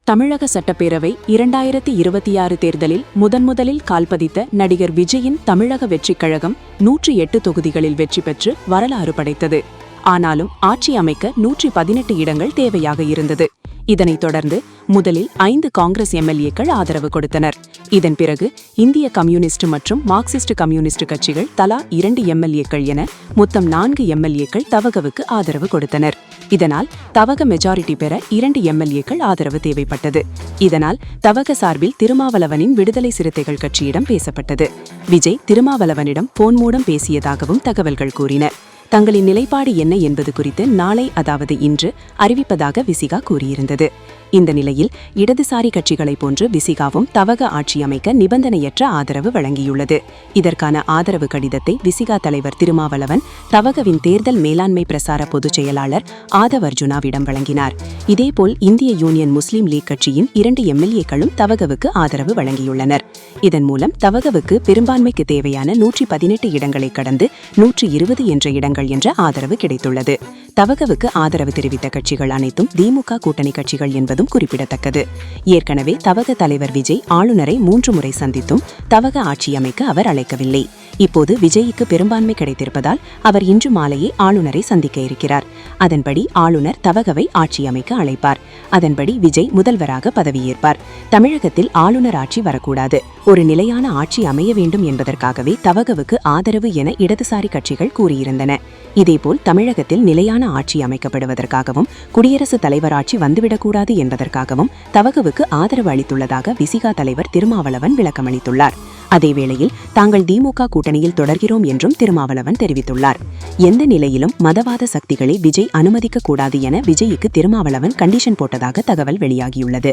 தமிழக சட்டப்பேரவை 2026 தேர்தலில் முதன்முதலில் கால்பதித்த நடிகர் விஜயின் தமிழக வெற்றிக் கழகம் 108 தொகுதிகளில் வெற்றி பெற்று வரலாறு படைத்தது. ஆனாலும் ஆட்சி அமைக்க 118 இடங்கள் தேவையாக இருந்தது. இதனைத் தொடர்ந்து முதலில் 5 காங்கிரஸ் எம்எல்ஏக்கள் ஆதரவு கொடுத்தனர். இதன் பிறகு இந்திய கம்யூனிஸ்ட் மற்றும் மார்க்சிஸ்ட் கம்யூனிஸ்ட் கட்சிகள் தலா 2 எம்எல்ஏக்கள் என மொத்தம் 4 எம்எல்ஏக்கள் தவகவுக்கு ஆதரவு கொடுத்தனர். இதனால் தவக மெஜாரிட்டி பெற 2 எம்எல்ஏக்கள் ஆதரவு தேவைப்பட்டது. இதனால் தவக சார்பில் திருமாவளவனின் விடுதலை சிறுத்தைகள் கட்சியிடம் பேசப்பட்டது. விஜய் திருமாவளவனிடம் போன் மூலம் பேசியதாகவும் தகவல்கள் கூறின. தங்களின் நிலைப்பாடு என்ன என்பது குறித்து நாளை, அதாவது இன்று அறிவிப்பதாக விசிகா கூறியிருந்தது. இந்த நிலையில் இடதுசாரி கட்சிகளைப் போன்று விசிகாவும் தவக ஆட்சி அமைக்க நிபந்தனையற்ற ஆதரவு வழங்கியுள்ளது. இதற்கான ஆதரவு கடிதத்தை விசிகா தலைவர் திருமாவளவன் தவகவின் தேர்தல் மேலாண்மை பிரசார பொதுச் செயலாளர் ஆதவ் அர்ஜுனாவிடம் வழங்கினார். இதேபோல் இந்திய யூனியன் முஸ்லீம் லீக் கட்சியின் 2 எம்எல்ஏக்களும் தவகவுக்கு ஆதரவு வழங்கியுள்ளனர். இதன் மூலம் தவகவுக்கு பெரும்பான்மைக்கு தேவையான 118 இடங்களை கடந்து 120 என்ற இடங்கள் என்ற ஆதரவு கிடைத்துள்ளது. தவகவுக்கு ஆதரவு தெரிவித்த கட்சிகள் அனைத்தும் திமுக கூட்டணி கட்சிகள் என்பதும் குறிப்பிடத்தக்கது. ஏற்கனவே தவக தலைவர் விஜய் ஆளுநரை 3 முறை சந்தித்தும் தவக ஆட்சி அமைக்க அவர் அழைக்கவில்லை. இப்போது விஜய்க்கு பெரும்பான்மை கிடைத்திருப்பதால் அவர் இன்று மாலையே ஆளுநரை சந்திக்க இருக்கிறார். அதன்படி ஆளுநர் தவகவை ஆட்சி அமைக்க அழைப்பார். அதன்படி விஜய் முதல்வராக பதவியேற்பார். தமிழகத்தில் ஆளுநர் ஆட்சி வரக்கூடாது, ஒரு நிலையான ஆட்சி அமைய வேண்டும் என்பதற்காகவே தவகவுக்கு ஆதரவு என இடதுசாரி கட்சிகள் கூறியிருந்தன. இதேபோல் தமிழகத்தில் நிலையான ஆட்சி அமைக்கப்படுவதற்காகவும் குடியரசுத் தலைவர் ஆட்சி வந்துவிடக்கூடாது என்பதற்காகவும் தவகவுக்கு ஆதரவு அளித்துள்ளதாக விசிகா தலைவர் திருமாவளவன் விளக்கமளித்துள்ளார். அதேவேளையில் தாங்கள் திமுக கூட்டணியில் தொடர்கிறோம் என்றும் திருமாவளவன் தெரிவித்துள்ளார். எந்த நிலையிலும் மதவாத சக்திகளை விஜய் அனுமதிக்க கூடாது என விஜய்க்கு திருமாவளவன் கண்டிஷன் போட்டதாக தகவல் வெளியாகியுள்ளது.